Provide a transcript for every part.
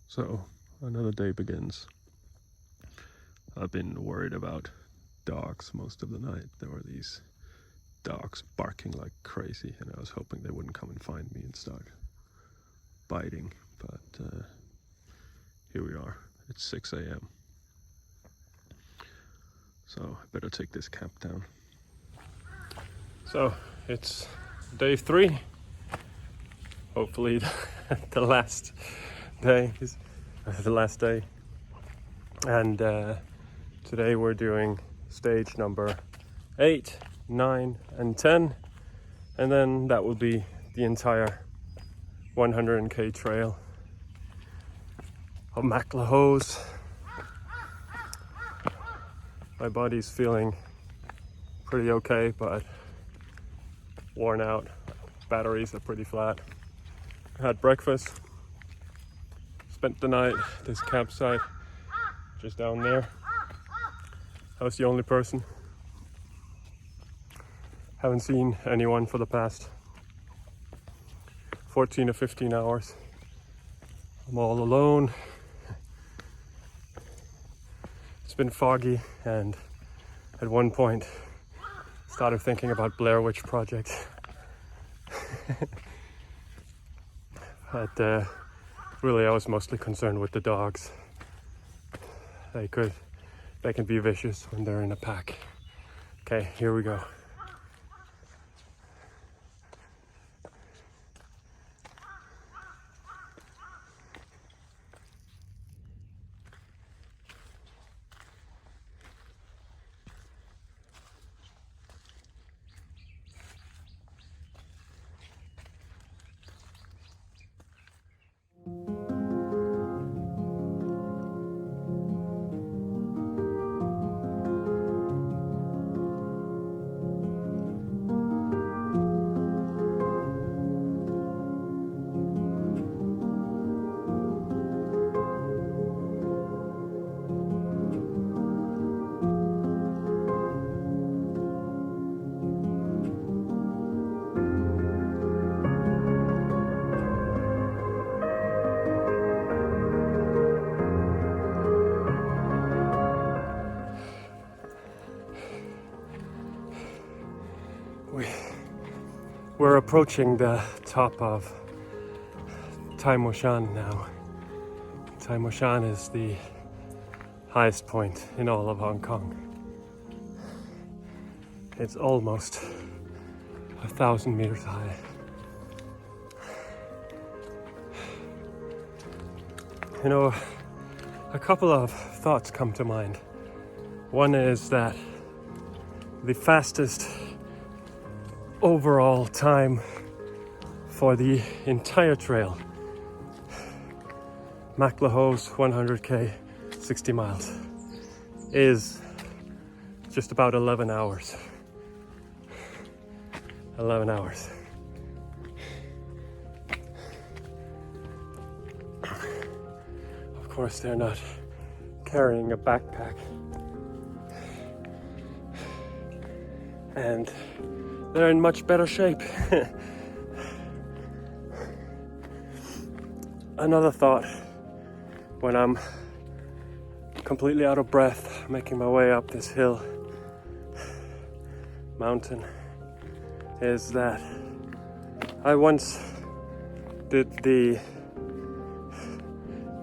So another day begins. I've been worried about dogs most of the night. There were these dogs barking like crazy, and I was hoping they wouldn't come and find me and start biting. But here we are. It's 6 a.m. So I better take this camp down. So it's day 3. Hopefully the last day is the last day. And today we're doing stage number 8, 9, and 10. And then that will be the entire 100k trail of MacLehose. My body's feeling pretty okay, but worn out. Batteries are pretty flat. I had breakfast, spent the night at this campsite just down there. I was the only person. Haven't seen anyone for the past 14 or 15 hours. I'm all alone. It's been foggy, and at one point started thinking about Blair Witch Project. But really I was mostly concerned with the dogs. They can be vicious when they're in a pack. Okay, here we go. We're approaching the top of Tai Mo Shan now. Tai Mo Shan is the highest point in all of Hong Kong. It's almost 1,000 meters high. You know, a couple of thoughts come to mind. One is that the fastest overall time for the entire trail, MacLehose 100k 60 miles, is just about 11 hours. 11 hours. Of course, they're not carrying a backpack. And they're in much better shape. Another thought, when I'm completely out of breath making my way up this mountain, is that I once did the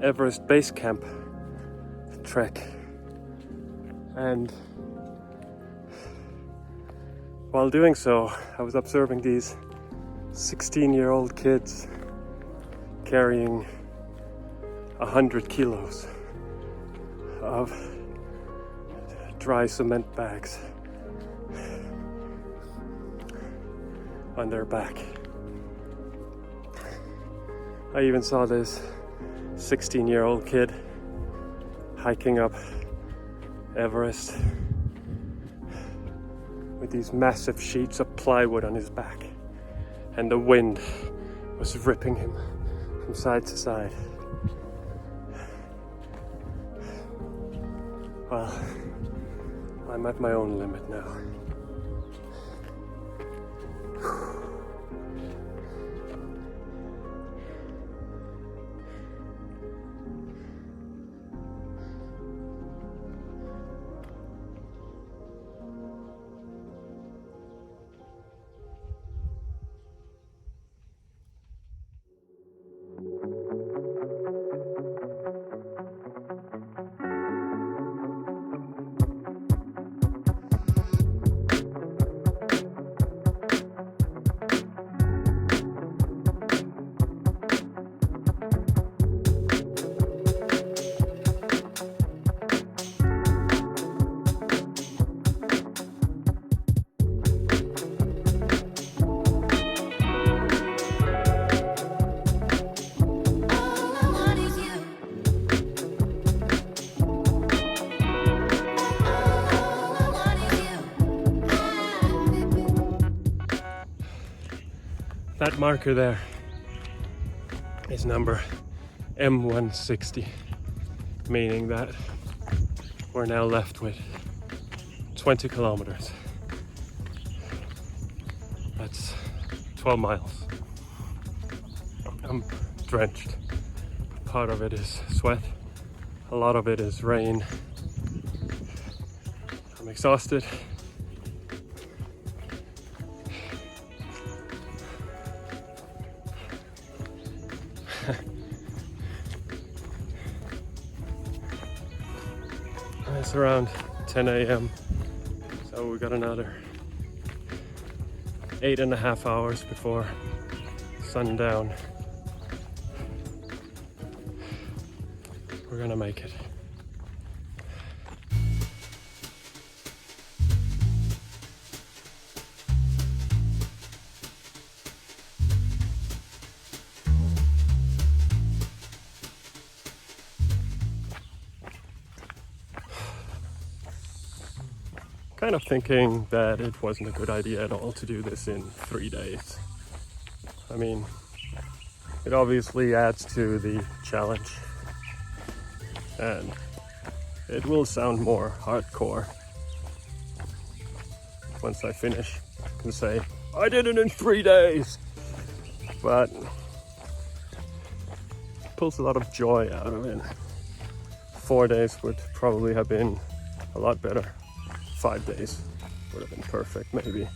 Everest Base Camp trek, and while doing so, I was observing these 16-year-old kids carrying 100 kilos of dry cement bags on their back. I even saw this 16-year-old kid hiking up Everest with these massive sheets of plywood on his back, and the wind was ripping him from side to side. Well, I'm at my own limit now. That marker there is number M160, meaning that we're now left with 20 kilometers. That's 12 miles. I'm drenched. Part of it is sweat, a lot of it is rain. I'm exhausted. It's around 10 a.m. so we got another 8.5 hours before sundown. We're gonna make it. Kind of thinking that it wasn't a good idea at all to do this in 3 days. I mean, it obviously adds to the challenge, and it will sound more hardcore once I finish. I can say, I did it in 3 days, but it pulls a lot of joy out of it. 4 days would probably have been a lot better. 5 days would have been perfect, maybe.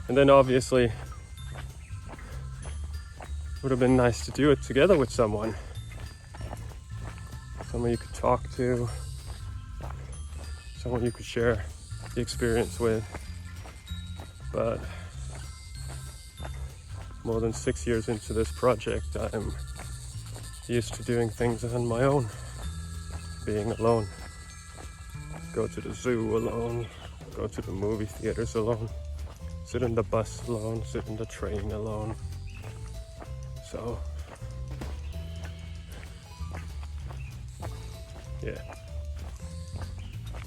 And then obviously, would have been nice to do it together with someone you could talk to, someone you could share the experience with. But more than 6 years into this project, I'm used to doing things on my own, being alone. Go to the zoo alone, go to the movie theaters alone, sit in the bus alone, sit in the train alone. So, yeah.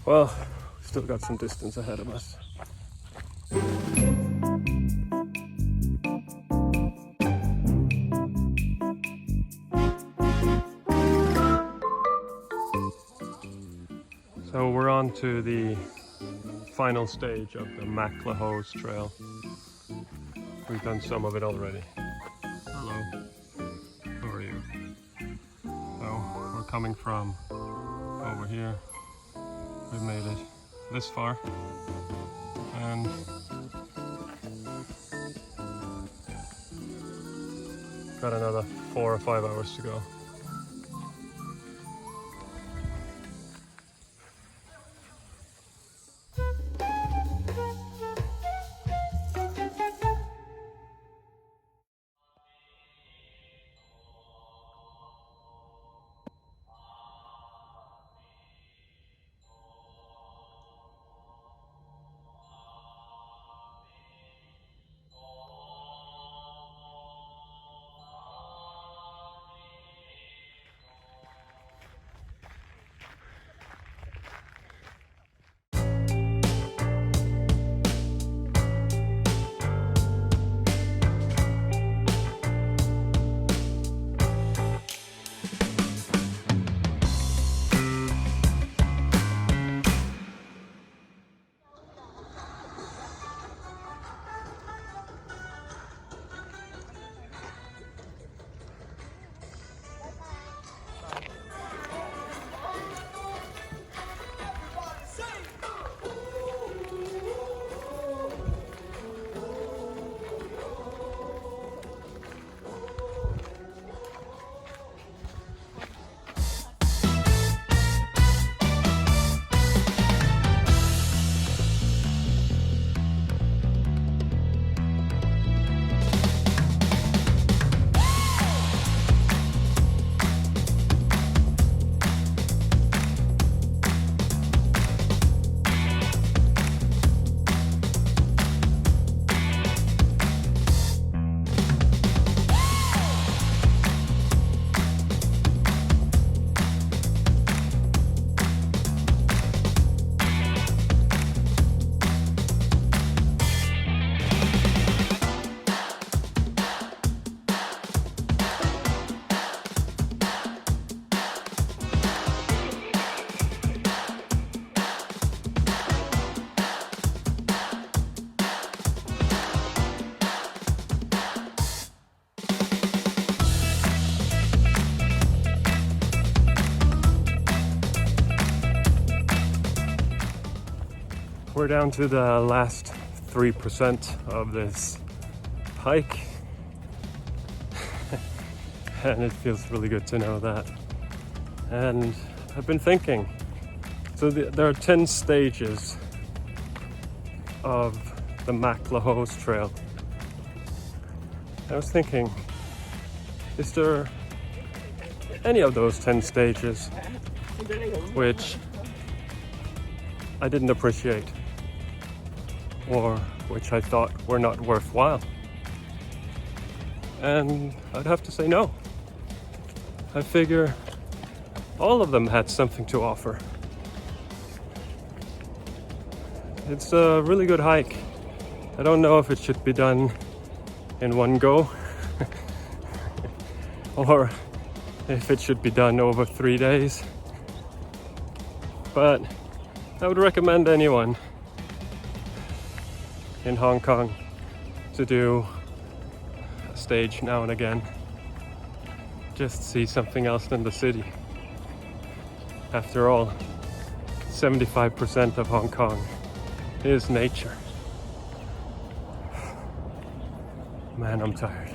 Well, we still got some distance ahead of us. So we're on to the final stage of the MacLehose Trail. We've done some of it already. Hello, how are you? So we're coming from over here. We've made it this far, and got another 4 or 5 hours to go. We're down to the last 3% of this hike. And it feels really good to know that. And I've been thinking, so there are 10 stages of the MacLehose Trail. I was thinking, is there any of those 10 stages which I didn't appreciate, or which I thought were not worthwhile? And I'd have to say no. I figure all of them had something to offer. It's a really good hike. I don't know if it should be done in one go or if it should be done over 3 days. But I would recommend anyone in Hong Kong to do a stage now and again. Just see something else than the city. After all, 75% of Hong Kong is nature. Man, I'm tired.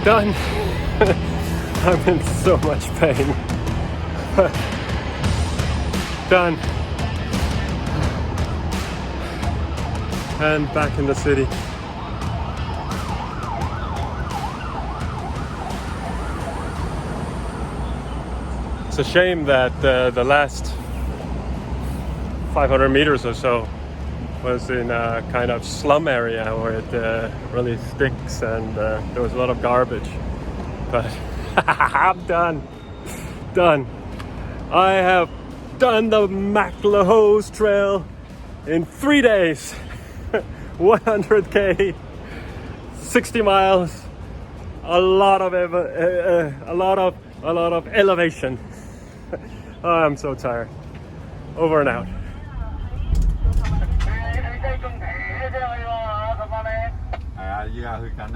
Done. I'm in so much pain. Done. And back in the city. It's a shame that the last 500 meters or so was in a kind of slum area where it really stinks and there was a lot of garbage. But I'm done. Done. I have done the MacLehose Trail in 3 days. 100k, 60 miles, a lot of elevation. Oh, I'm so tired. Over and out. Với cả hư cánh